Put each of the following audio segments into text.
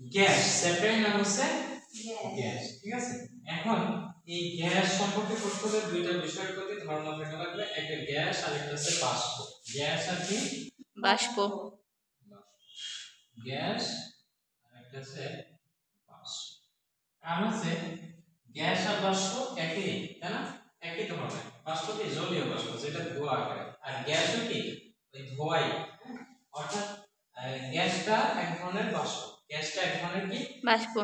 Gas, চ্যাপ্টারের নাম হচ্ছে গ্যাস। ঠিক আছে, এখন এই গ্যাস সম্পর্কে পড়তে হলে দুইটা বিষয়ের প্রতি ধারণা থাকা লাগবে, একটা গ্যাস আর একটা হচ্ছে বাষ্প। গ্যাস আর কি বাষ্প। গ্যাস আর একটা হচ্ছে বাষ্প। কারণ হচ্ছে গ্যাস আর বাষ্প একই, তাই না? একই ধরনের। বাষ্প কি জলীয় বাষ্প, যেটা ধোঁয়া আকারে, আর গ্যাসও কি ওই ধোঁয়াই। অর্থাৎ গ্যাসটা এক ধরনের বাষ্প, গ্যাসটা এক ধরনের কি বাষ্প।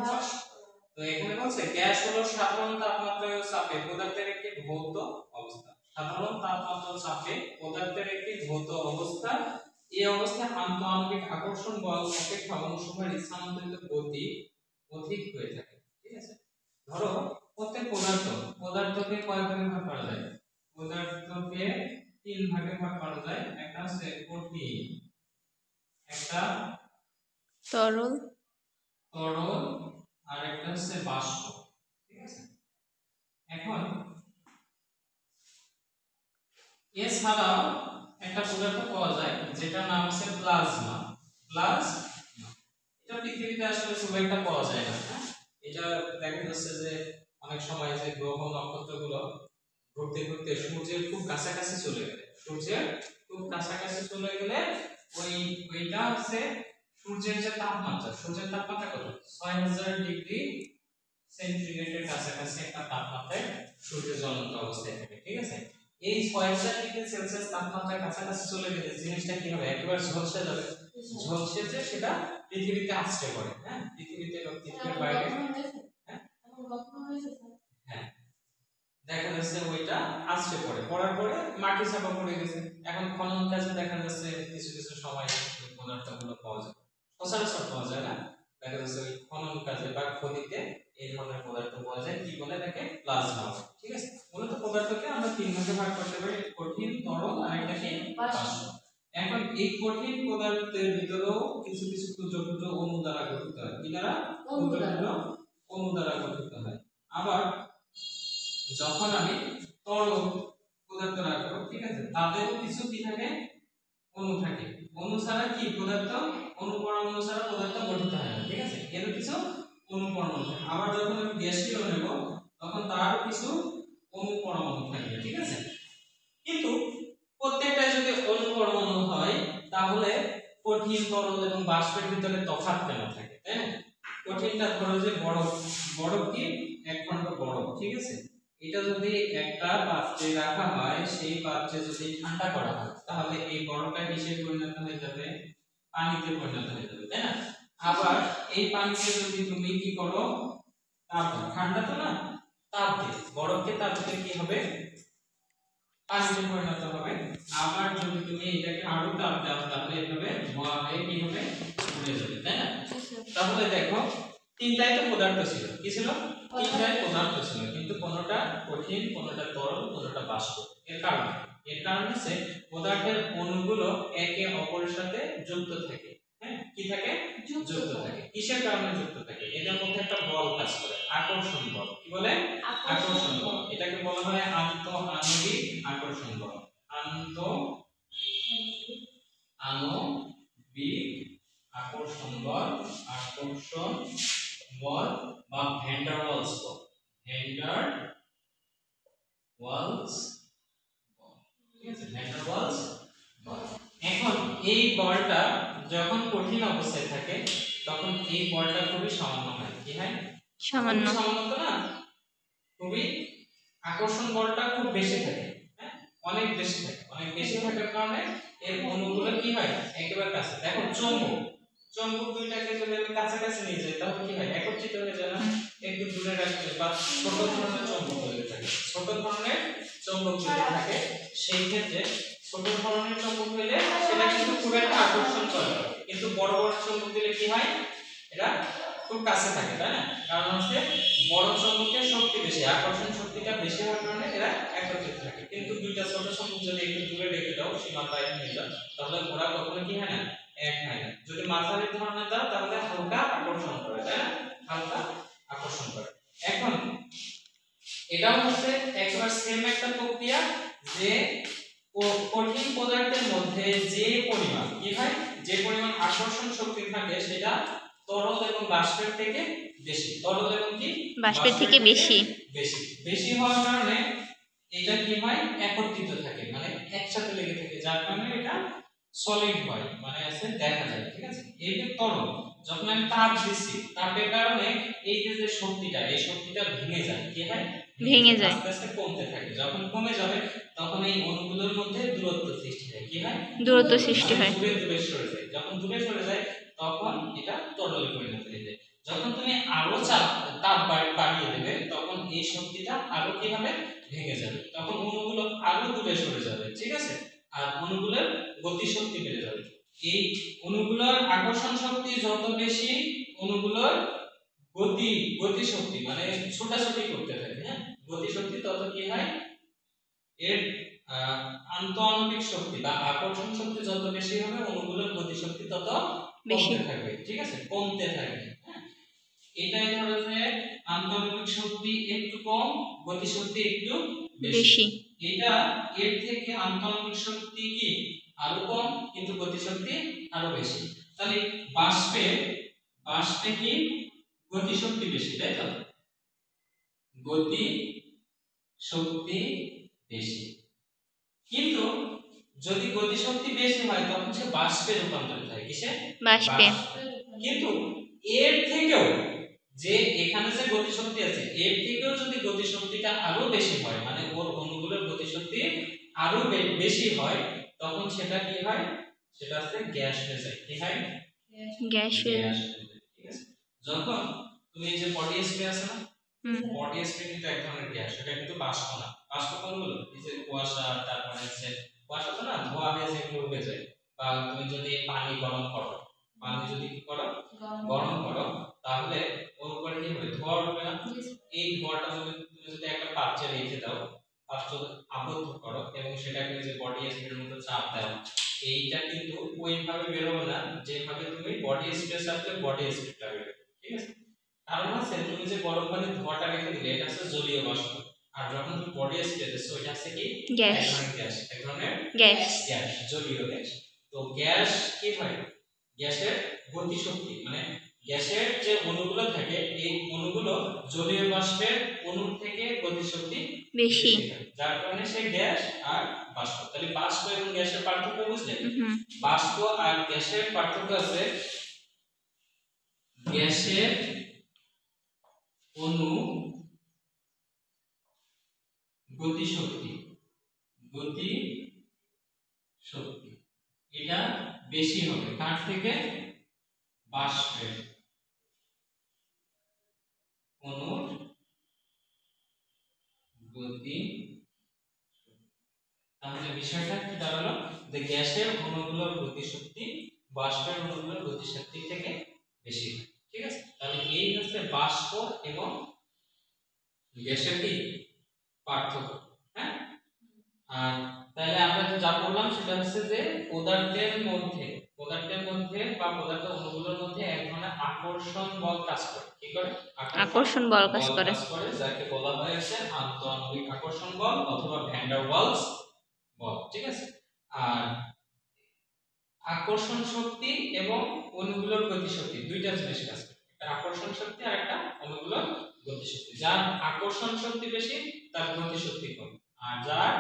তো এখানে বলছে গ্যাস হলো সাধারণ তাপমাত্রা ও চাপে পদার্থের একটি ভৌত অবস্থা। সাধারণ তাপমাত্রা ও চাপে পদার্থের একটি ভৌত অবস্থা। এই অবস্থায় আন্তঃআণবিক আকর্ষণ বল অপেক্ষা অনুসময়ের স্থানান্তরিত গতি অধিক হয়ে থাকে। ঠিক আছে, ধরো প্রত্যেক পদার্থকে কয় ভাগে ভাগ করা যায়? পদার্থকে তিন ভাগে ভাগ করা যায়। একটা হচ্ছে কঠিন, একটা তরল, আর একটা হচ্ছে বাষ্প। ঠিক আছে, এখন এছাড়াও একটা পদার্থ পাওয়া যায় যেটার নাম হচ্ছে প্লাজমা। এটা পৃথিবীতে আসলে খুব একটা পাওয়া যায় না। এটা দেখা যাচ্ছে যে অনেক সময় যে গ্রহ নক্ষত্রগুলো ঘুরতে ঘুরতে সূর্যের খুব কাছাকাছি চলে গেলে ওইটা হচ্ছে সূর্যের তাপমাত্রা কত? 6000 ডিগ্রি সেন্টিগ্রেডের কাছাকাছি একটা তাপমাত্রায় সূর্য জ্বলন্ত অবস্থায় থাকে। ঠিক আছে, এই 6000 ডিগ্রি সেলসিয়াস তাপমাত্রার কাছাকাছি চলে গেলে জিনিসটা কি হবে? একেবারে ঝলসে যাবে। ঝলসে যে সেটা পৃথিবীতে আছড়ে পড়ে। হ্যাঁ, পৃথিবীতে বা পৃথিবীর বাইরে হ্যাঁ দেখা যাচ্ছে ওইটা আছড়ে পড়ার পরে মাটি চাপা পড়ে গেছে। এখন খনন কাজে দেখা যাচ্ছে কিছু কিছু সময় পদার্থগুলো পাওয়া যায়, সচরাচর পাওয়া যায় না। দেখা যাচ্ছে ওই খনন কাজে বা খনিতে এই ধরনের পদার্থ পাওয়া যায়, কি বলে তাকে? প্লাজমা। ঠিক আছে, মূলত পদার্থকে আমরা তিন ভাগে ভাগ করতে পারি, কঠিন, তরল আর একটা কি বাষ্প। এখন এই কঠিন পদার্থের ভিতরেও কিছু কিছু ক্ষুদ্র ক্ষুদ্র অণু দ্বারা গঠিত হয়। কি দ্বারা? অণু দ্বারা গঠিত হয়। আবার যখন আমি তরল পদার্থ রাখবো, ঠিক আছে, তাদেরও কিছু কি থাকে? অণু থাকে। অণু ছাড়া কি পদার্থ? অণু পরমাণু ছাড়া পদার্থ গঠিত হয় না। ঠিক আছে, এর কিছু অণু পরমাণু থাকে। আবার যখন আমি গ্যাসীয় নেব তখন তারও কিছু অণু পরমাণু থাকবে। ঠিক আছে, কিন্তু প্রত্যেকটা যদি অণু পরমাণু হয় তাহলে কঠিন, তরল এবং বাষ্পের ভিতরে তফাৎ কেন থাকে? তাই না? কঠিনটা ধরো যে বরফ কি এক খন্ড বরফ। ঠিক আছে, এটা যদি একটা পাত্রে রাখা হয়, সেই পাত্রে যদি ঠান্ডা করা হয় তাহলে এই বরফটা কিসে পরিণত হয়ে যাবে? পানিতে পরিণত হয়ে যাবে, তাই না? আবার এই পানিতে যদি তুমি কি করো, তাপ দাও, ঠান্ডা তো না, তাপ দিলে বরফকে তাপ দিলে কি হবে? পানিতে পরিণত হবে। আবার যদি তুমি এটাকে আরো তাপ দাও তাহলে এভাবে ধোঁয়া হয়ে কি হবে? উড়ে যাবে, তাই না? তাহলে দেখো তিনটাই তো পদার্থ ছিল। কি ছিল? তিনটাই পদার্থ ছিল, কিন্তু কোনটা কঠিন, কোনটা তরল, কোনটা বাষ্প। এর কারণ হচ্ছে পদার্থের অণুগুলো একে অপরের সাথে যুক্ত থাকে। হ্যাঁ, কি থাকে? যুক্ত থাকে। কিসের কারণে যুক্ত থাকে? এদের মধ্যে একটা বল কাজ করে, আকর্ষণ বল। কি বলে? আকর্ষণ বল। এটাকে বলা হয় আন্তঃআণবিক আকর্ষণ বল। আণবিক আকর্ষণ বল বা ভ্যান ডার ওয়ালস বল। ঠিক আছে, ভ্যান ডার ওয়ালস বল। এখন এই বলটা যখন কঠিন অবস্থায় থাকে তখন এই বলটা খুবই সামান্য হয়। কি হয়? সামান্য তো না, খুবই আকর্ষণ বলটা খুব বেশি থাকে। হ্যাঁ, অনেক বেশি থাকার কারণে এর অণুগুলো কি হয়? একেবারে কাছে। দেখো চৌম্বক দুইটাকে যদি আমি কাছাকাছি নিয়ে যাই তাহলে কি হয়? একত্রিত হয়ে যায় না? একটু দূরে রাখলে বা ছোট ধরনের চৌম্বক যদি থাকে, সেই ক্ষেত্রে ছোট ধরনের চৌম্বক হলে সেটা কিন্তু খুব একটা আকর্ষণ করে, কিন্তু বড় বড় চৌম্বক দিলে কি হয়? এটা খুব কাছে থাকে, তাই না? কারণ হচ্ছে বড় চৌম্বকের শক্তি বেশি, আকর্ষণ শক্তিটা বেশি হওয়ার কারণে এরা একত্রিত থাকে। কিন্তু দুইটা ছোট চৌম্বক যদি একটু দূরে রেখে দাও, সীমার বাইরে নিয়ে যাও, তাহলে ওরা কখনো কি হয় না? এক হয় না। যদি মাঝারি ধরনের দাও তাহলে হালকা আকর্ষণ করে, তাই না? হালকা আকর্ষণ করে। এখন এটাও হচ্ছে একবার সেম একটা প্রক্রিয়া, যে কঠিন পদার্থের মধ্যে যে পরিমাণ কি হয়? যে পরিমাণ আকর্ষণ শক্তি থাকে সেটা তরল এবং বাষ্পের থেকে বেশি। তরল এবং কি বাষ্পের থেকে বেশি। বেশি বেশি হওয়ার কারণে এটা কি হয় একত্রিত থাকে, মানে একসাথে লেগে থাকে, যার কারণে এটা সলিড হয়, মানে আছে দেখা যায়। ঠিক আছে, এই যে তরল যখন আমি তাপ দিচ্ছি, তাপের কারণে এই যে শক্তিটা, এই শক্তিটা ভেঙে যায়। কি হয়? ভেঙে যায়, আস্তে আস্তে কমতে থাকে। যখন কমে যাবে তখন এই অণুগুলোর মধ্যে দূরত্ব সৃষ্টি হয়। কি হয়? দূরত্ব সৃষ্টি হয়, দূরে দূরে সরে যায়। যখন দূরে সরে যায় তখন এটা তরলে পরিণত হয়ে যায়। যখন তুমি আরো তাপ বাড়িয়ে দেবে তখন এই শক্তিটা আরো কি হবে? ভেঙে যাবে। তখন অণুগুলো আরো দূরে সরে যাবে। ঠিক আছে, আর অণুগুলোর গতি শক্তি বেড়ে যাবে। এই অণুগুলোর আকর্ষণ শক্তি যত বেশি, অণুগুলোর গতি শক্তি মানে ছোটাছুটি করতে থাকে। হ্যাঁ, গতি শক্তি তত কি হয়? এর আন্তঃআণবিক শক্তি বা আকর্ষণ শক্তি যত বেশি হবে, অণুগুলোর গতি শক্তি তত কমতে থাকবে। ঠিক আছে, কমতে থাকবে। হ্যাঁ, এটাই ধরো যে আন্তঃআণবিক শক্তি একটু কম, গতি শক্তি একটু বেশি। এটা এর থেকে আন্তঃআণবিক শক্তি কি আরো কম, কিন্তু গতি শক্তি আরো বেশি। তাহলে বাষ্পে কি গতি শক্তি বেশি, তাই তো? গতি শক্তি বেশি, কিন্তু যদি গতি শক্তি বেশি হয় তখন সে বাষ্পে রূপান্তরিত হয়। কিসে? বাষ্পে। কিন্তু এর থেকেও যে এখানে যে গতি শক্তি আছে, এর থেকেও যদি গতি শক্তিটা আরো বেশি হয়, মানে ওর অণুগুলোর গতি শক্তি আরো বেশি হয়, তখন সেটা কি হয়? সেটা হচ্ছে গ্যাস হয়ে যায়। কি হয়? গ্যাস হয়ে যায়। ঠিক আছে, যখন তুমি এই যে বডি স্প্রে আছে না, বডি স্প্রে কিন্তু এক ধরনের গ্যাস, এটা কিন্তু বাষ্প না। বাষ্প কোনগুলো? এই যে কুয়াশা, তারপরে হচ্ছে কুয়াশা তো না, ধোঁয়া হয়ে যেগুলো উড়ে যায়। বা তুমি যদি পানি গরম করো, তাহলে ওর উপরে কি হবে? ধোঁয়া উঠবে না? এই ধোঁয়াটা তুমি যদি একটা পাত্রে রেখে দাও, পাত্র আবদ্ধ করো এবং সেটাকে যে বডি স্প্রের মতো চাপ দাও, এইটা কিন্তু ওইভাবে বেরোবে না যেভাবে তুমি বডি স্প্রে চাপলে বডি স্প্রেটা বেরোবে। ঠিক আছে, কারণ হচ্ছে তুমি যে গরম পানি ধোঁয়াটা রেখে দিলে, এটা হচ্ছে জলীয় বাষ্প। আর যখন তুমি বডি স্প্রে দিচ্ছ, ওইটা হচ্ছে কি এক ধরনের গ্যাস, জলীয় গ্যাস। তো গ্যাস কি হয়? গ্যাসের গতি শক্তি মানে গ্যাসের যে অণুগুলো থাকে, এই অণুগুলো জলীয় বাষ্পের অণুর থেকে গতি শক্তি বেশি, যার কারণে সে গ্যাস আর বাষ্প। তাহলে বাষ্প এবং গ্যাসের পার্থক্য বুঝলে? বাষ্প আর গ্যাসের পার্থক্য আছে, গ্যাসের অণু গতি শক্তি এটা বেশি হবে কার থেকে? বাষ্পের অণুর গতি। তাহলে বিষয়টা কি দাঁড়ালো? যে গ্যাসের অণুগুলোর গতি শক্তি বাষ্পের অণুগুলোর গতি শক্তি থেকে বেশি। ঠিক আছে, তাহলে এই হচ্ছে বাষ্প এবং গ্যাসের কি পার্থক্য। হ্যাঁ, আর তাহলে আমরা যা বললাম সেটা হচ্ছে যে পদার্থের মধ্যে বা পদার্থের অণুগুলোর মধ্যে এক ধরনের আকর্ষণ বল কাজ করে। কি করে? আকর্ষণ বল কাজ করে, যাকে বলা হয় হচ্ছে আন্তঃআণবিক আকর্ষণ বল অথবা ভ্যান ডার ওয়ালস বল। ঠিক আছে, আর আকর্ষণ শক্তি এবং অণুগুলোর গতি শক্তি দুইটা জিনিস কাজ করে। একটা আকর্ষণ শক্তি আর একটা অণুগুলোর গতি শক্তি। যার আকর্ষণ শক্তি বেশি তার গতি শক্তি কম, আর যার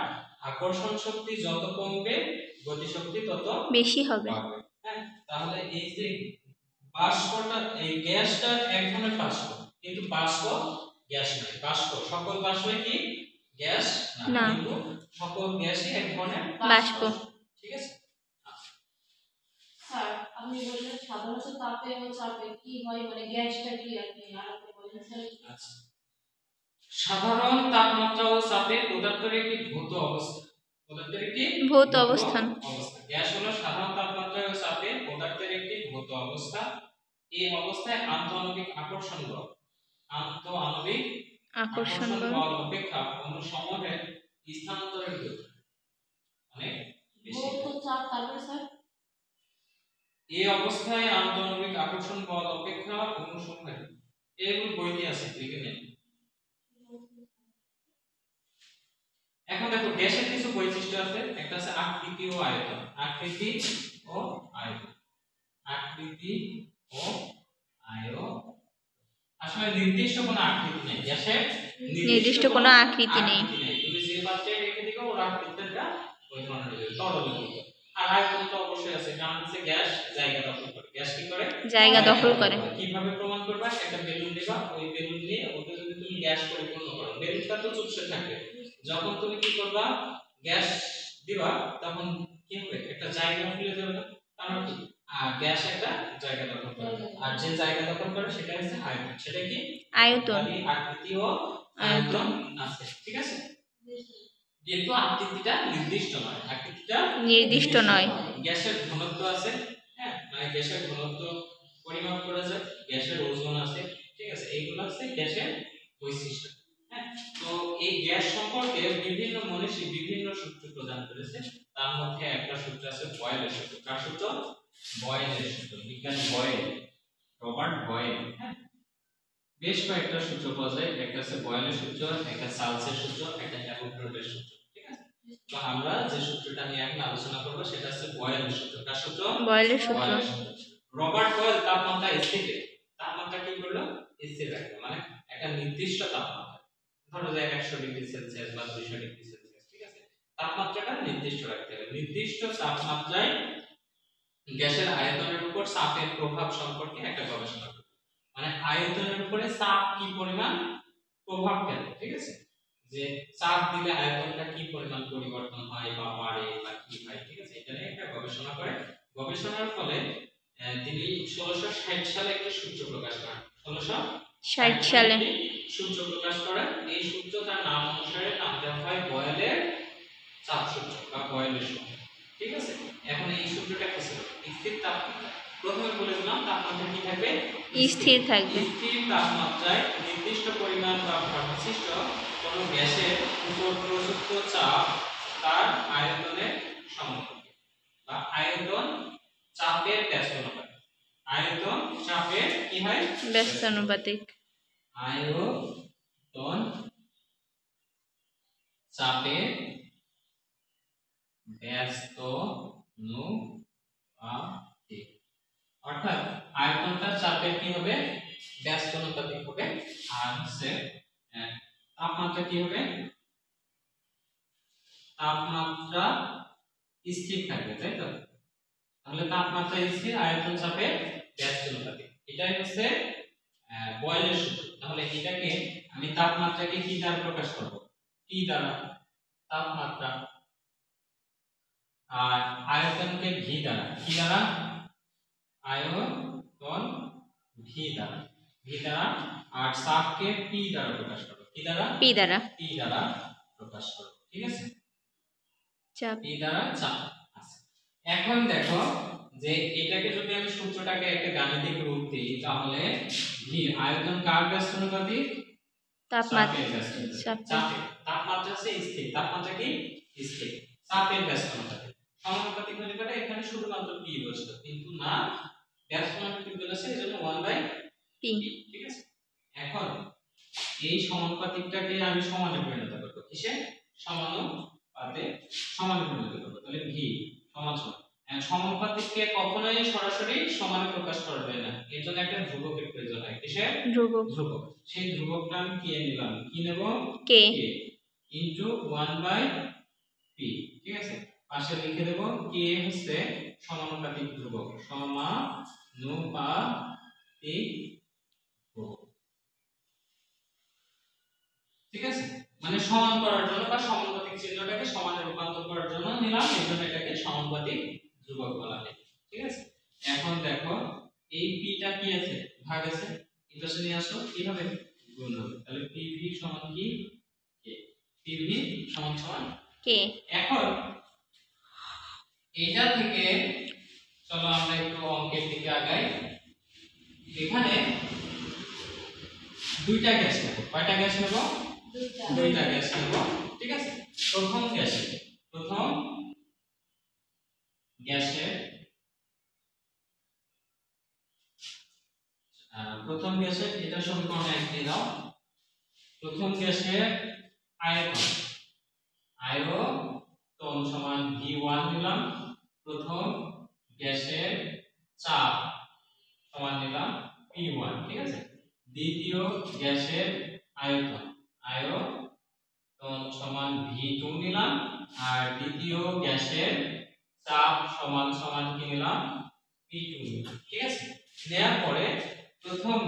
আকর্ষণ শক্তি যত কমবে গতি শক্তি তত বেশি হবে। হ্যাঁ, তাহলে এই যে বাষ্পটা, এই গ্যাসটা এক ধরনের বাষ্প, কিন্তু বাষ্প গ্যাস নয়। সকল বাষ্পই কি গ্যাস না, কিন্তু সকল গ্যাসই এক ধরনের বাষ্প। ঠিক আছে স্যার, আপনি বললেন সাধারণত তাপে ও চাপে কি হয়, মানে গ্যাসটা কি আপনি আরেকটু বলেন স্যার। আচ্ছা, সাধারণ তাপমাত্রা ও চাপে পদার্থের একটি ভৌত অবস্থান। গ্যাস হলো সাধারণ তাপমাত্রা ও চাপে পদার্থের একটি ভৌত অবস্থা। এই অবস্থায় আন্তঃআণবিক আকর্ষণ বল অপেক্ষা অন্য সমূহের স্থানান্তরের গতি অনেক বেশি। ভৌত চাপ তারপরে স্যার এই অবস্থায় আন্তঃআণবিক আকর্ষণ বল অপেক্ষা অন্য সমূহের, এগুলো বইতে আছে, লিখে নেন। এখন দেখো গ্যাসের কিছু বৈশিষ্ট্য আছে, একটা আছে আকৃতি ও আয়তন। আকৃতি ও আয়ো আসলে নির্দিষ্ট কোনো আকৃতি নেই গ্যাসের, নির্দিষ্ট কোনো আকৃতি নেই। তুমি যে পাত্রে রেখে দিবে ওর আকৃতিটা ওই ধরনের হবে, তরল হবে। আর আয়তন তো অবশ্যই আছে, কারণ হচ্ছে গ্যাস জায়গা দখল করে। গ্যাস কি করে? জায়গা দখল করে। কিভাবে প্রমাণ করবা? একটা বেলুন দিবা, ওই বেলুন নিয়ে ওকে যদি তুমি গ্যাস পরিপূর্ণ করো, বেলুনটা তো চুপসে থাকবে। যখন তুমি কি করবা, গ্যাস দিবা, তখন কি হবে? একটা জায়গা খুলে যাবে না, কারণ কি গ্যাস একটা জায়গা দখল করে, আর যে জায়গা দখল করে সেটা হচ্ছে আয়তন। সেটা কি? আয়তন। আকৃতি ও আয়তন আছে, ঠিক আছে? কিন্তু আকৃতিটা নির্দিষ্ট নয়, আকৃতিটা নির্দিষ্ট নয়। গ্যাসের ঘনত্ব আছে, হ্যাঁ, মানে গ্যাসের ঘনত্ব পরিমাপ করা যায়, গ্যাসের ওজন আছে, ঠিক আছে? এইগুলো হচ্ছে গ্যাসের বৈশিষ্ট্য। হ্যাঁ, তো এই গ্যাস সম্পর্কে বিভিন্ন মনীষী বিভিন্ন সূত্র প্রদান করেছে। তার মধ্যে একটা সূত্র আছে বয়েলের সূত্র। কার সূত্র? বয়েলের সূত্র। বিজ্ঞানী বয়েল, রবার্ট বয়েল। হ্যাঁ, বেশ কয়েকটা সূত্র পাওয়া যায়। একটা আছে বয়েলের সূত্র, একটা চার্লসের সূত্র, একটা অ্যাভোগাড্রোর সূত্র, ঠিক আছে? তো আমরা যে সূত্রটা নিয়ে এখন আলোচনা করব সেটা হচ্ছে বয়েলের সূত্র। কার সূত্র? বয়েলের সূত্র। রবার্ট বয়েল তাপমাত্রা স্থির, তাপমাত্রা কি করলো? স্থির রাখলো, মানে একটা নির্দিষ্ট তাপমাত্রা, ধরো যে 100 ডিগ্রি সেলসিয়াস বা 200 ডিগ্রি সেলসিয়াস, ঠিক আছে? তাপমাত্রাটা নির্দিষ্ট রাখতে হবে। নির্দিষ্ট তাপমাত্রায় গ্যাসের আয়তনের উপর চাপের প্রভাব সম্পর্কে একটা গবেষণা করব। মানে আয়তনের উপরে চাপ কি পরিমাণ প্রভাব ফেলে, ঠিক আছে? যে চাপ দিলে আয়তনটা কি পরিমাণ পরিবর্তন হয় বা বাড়ে বা কি হয়, ঠিক আছে? এটা নিয়ে একটা গবেষণা করে। গবেষণার ফলে তিনি 1660 সালে একটি সূত্র প্রকাশ করেন। 1660 সালে সূত্র প্রকাশ করেন। এই সূত্র তার নাম অনুসারে নাম দেওয়া হয় বয়েলের চাপ সূত্র বা বয়েলের সূত্র, ঠিক আছে? এখন এই সূত্রটা কি ছিল? স্থির তাপমাত্রা। প্রথমে বলে দিলাম তাপমাত্রা কি থাকবে? স্থির থাকবে। স্থির তাপমাত্রায় নির্দিষ্ট পরিমাণ বা ভরবিশিষ্ট কোনো গ্যাসের উপর প্রযুক্ত চাপ তার আয়তনের সমানুপাতিক বা আয়তন চাপের ব্যস্ত অনুপাত। আয়তন চাপের কি হয়? ব্যস্ত অনুপাতিক। আয়তন চাপের ব্যস্ত অনুপাতিক, অর্থাৎ আয়তনটা চাপের কি হবে? ব্যস্ত অনুপাতিক হবে। আর হচ্ছে তাপমাত্রা কি হবে? তাপমাত্রা স্থির থাকবে, তাই তো? তাহলে তাপমাত্রা স্থির, আয়তন চাপের ব্যস্ত অনুপাতিক, এটাই হচ্ছে বয়েলের সূত্র। তাহলে এটাকে আমি তাপমাত্রাকে কি দ্বারা প্রকাশ করব? টি দ্বারা তাপমাত্রা, আর আয়তনকে ভি দ্বারা। কি দ্বারা? আয়তন ভি দ্বারা, ভি দ্বারা। আর চাপকে পি দ্বারা প্রকাশ করব। কি দ্বারা? পি দ্বারা। পি দ্বারা প্রকাশ করব, ঠিক আছে? চাপ। পি দ্বারা চাপ আছে। এখন দেখো যে এটাকে যদি আমি সূত্রটাকে একটা গাণিতিক রূপ দিই, তাহলে ভি আয়তন কার ব্যস্ত অনুপাতিক? তাপমাত্রা। চাপের। তাপমাত্রা হচ্ছে স্থির, তাপমাত্রা কি? স্থির, চাপের ব্যস্ত অনুপাতিক। সমানুপাতিক হলে পরে এখানে শুধুমাত্র পি বসতো, কিন্তু না, ব্যস্ত অনুপাতিক বলেছে এজন্য 1/p, ঠিক আছে? এখন এই সমানুপাতিকটাকে আমি সমানে পরিণত করব। কিসে? সমানুপাতে সমানে পরিণত করব। তাহলে ভি সমান সমান। সমানুপাতিককে কখনোই সরাসরি সমানে প্রকাশ করা যায় না, এর জন্য একটা ধ্রুবকের প্রয়োজন হয়। কিসে? ধ্রুবক। ধ্রুবক। সেই ধ্রুবকটা আমি কে নিলাম? কি নেব? কে ইনটু 1/p, ঠিক আছে? পাশে লিখে দেব কে হচ্ছে সমানুপাতিক ধ্রুবক, সমানুপাতিক ধ্রুবক, ঠিক আছে? মানে সমান করার জন্য বা সমানুপাতিক চিহ্নটাকে সমানে রূপান্তর করার জন্য নিলাম, এজন্য এটাকে সমানুপাতিক ধ্রুবক বলা হয়, ঠিক আছে? এখন দেখো এই পিটা কি আছে? ভাগ আছে, এই পাশে নিয়ে আসো, কি হবে? গুণ হবে। তাহলে পিভি সমান কি? কে। পিভি সমান সমান কে। এখন এইটা থেকে চলো আমরা একটু অঙ্কের দিকে আগাই। এখানে দুইটা গ্যাস নেব। কয়টা গ্যাস নেব? দুইটা গ্যাস নেব, ঠিক আছে? প্রথম গ্যাসের এটা সমীকরণ 1 দিয়ে দাও। প্রথম গ্যাসের আয়তন সমান V1 নিলাম। প্রথম গ্যাসের চাপ সমান নিলাম P1 ঠিক আছে। দ্বিতীয় গ্যাসের আয়তন সমান V2 নিলাম, আর দ্বিতীয় গ্যাসের চাপ সমান সমান কি নিলাম P2 নিলাম ঠিক আছে। নেওয়ার পরে প্রথম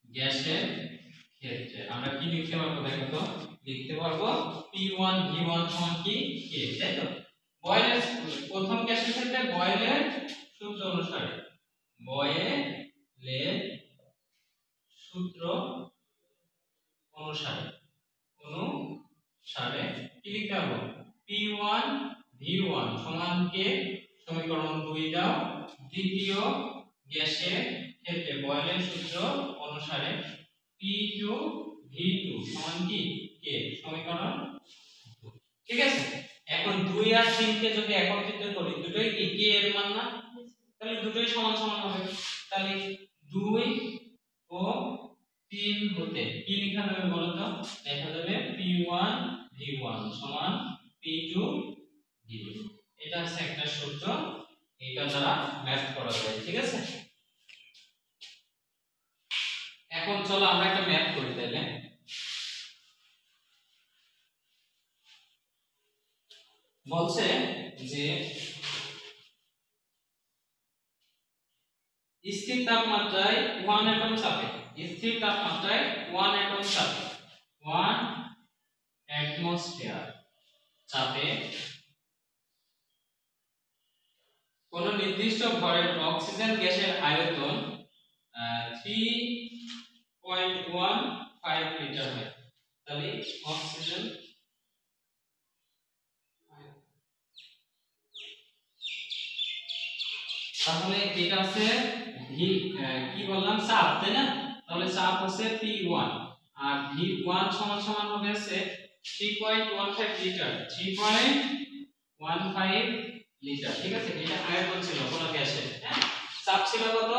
গ্যাসের ক্ষেত্রে আমরা কি লিখতে পারবো দেখো তো, লিখতে পারবো P1 V1 সমান কি K, তাই তো। বয়েলের প্রথম গ্যাসের ক্ষেত্রে বয়েলের সূত্র অনুসারে কি লিখতে পারবো P1 V1 সমান K, সমীকরণ 2 দাও। দ্বিতীয় গ্যাসের ক্ষেত্রে বয়েলের সূত্র অনুসারে P2 V2 সমান কি K, সমীকরণ 2 ঠিক আছে। এখন 2 আর 3 কে যদি একত্রিত করি দুটোই কি K এর মান না, তাহলে দুটোই সমান সমান হবে। তাহলে 2 ও 3 হতে কি লেখা যাবে বলো তো, লেখা যাবে P1 V1 সমান P2 V2। এটা হচ্ছে একটা সূত্র, এটা দ্বারা ম্যাথ করা যায় ঠিক আছে। এখন চলো আমরা একটা ম্যাথ করি তাহলে। বলছে যে স্থির তাপমাত্রায় 1 অ্যাটম চাপে 1 অ্যাটমসফিয়ার চাপে কোন নির্দিষ্ট ভরের অক্সিজেন গ্যাসের আয়তন 3.15 লিটার হয়। তাহলে অক্সিজেন তাহলে এটা আছে কি বললাম চাপ, তাই না। তাহলে চাপ হচ্ছে P1 আর V1 সমান সমান হবে আছে 3.15 লিটার, 3.15 লিটার ঠিক আছে। এটা আয়তন ছিল কোন গ্যাসের, হ্যাঁ। চাপ ছিল কত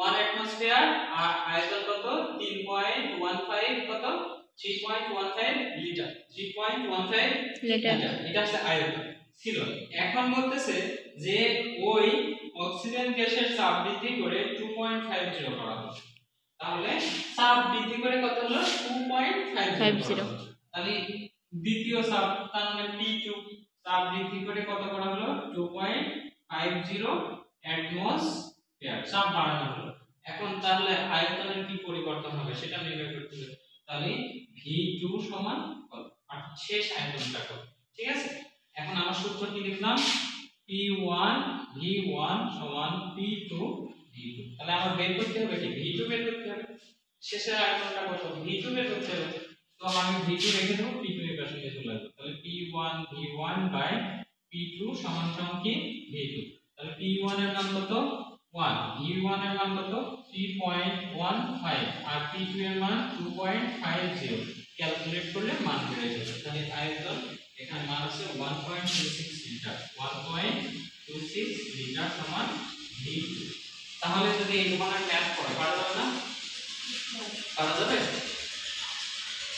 1 অ্যাটমসফিয়ার আর আয়তন কত 3.15 কত 3.15 লিটার, 3.15 লিটার এটা হচ্ছে আয়তন ছিল। এখন বলতেছে যে ওই অক্সিজেন গ্যাসের চাপ বৃদ্ধি করে 2.50 করা হলো। তাহলে চাপ বৃদ্ধি করে কত হলো 2.50। তাহলে দ্বিতীয় চাপ তার মানে P2 চাপ বৃদ্ধি করে কত করা হলো 2.50 অ্যাটমসফিয়ার, চাপ বাড়ানো হলো। এখন তাহলে আয়তনের কি পরিবর্তন হবে সেটা নির্ণয় করতে হবে। তাহলে V2 সমান কত আর শেষ আয়তনটা কত ঠিক আছে। এখন আমরা সূত্র কি লিখলাম P1 V1 সমান P2 V2। তাহলে আমার বের করতে হবে কি V2 বের করতে হবে, শেষের আয়তনটা কত V2 বের করতে হবে। তো আমি V2 রেখে দেব, P2 এর পাশে নিয়ে চলে আসবো। তাহলে P1 V1 বাই P2 সমান সমান কি V2। তাহলে P1 এর মান কত 1, V1 এর মান কত 3.15 আর P2 এর মান 2.50। ক্যালকুলেট করলে মান বেড়ে যাবে। তাহলে আয়তন এখানে মান আছে 1.26 লিটার, 1.26 লিটার সমান V2। তাহলে যদি এই ধরনের ম্যাথ করে পারা যাবে না, পারা যাবে।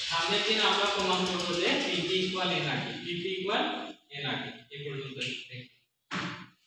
সামনের দিন আমরা প্রমাণ করব যে P ইকুয়াল এ নাকি, P ইকুয়াল এ নাকি। এই পর্যন্ত দেখি।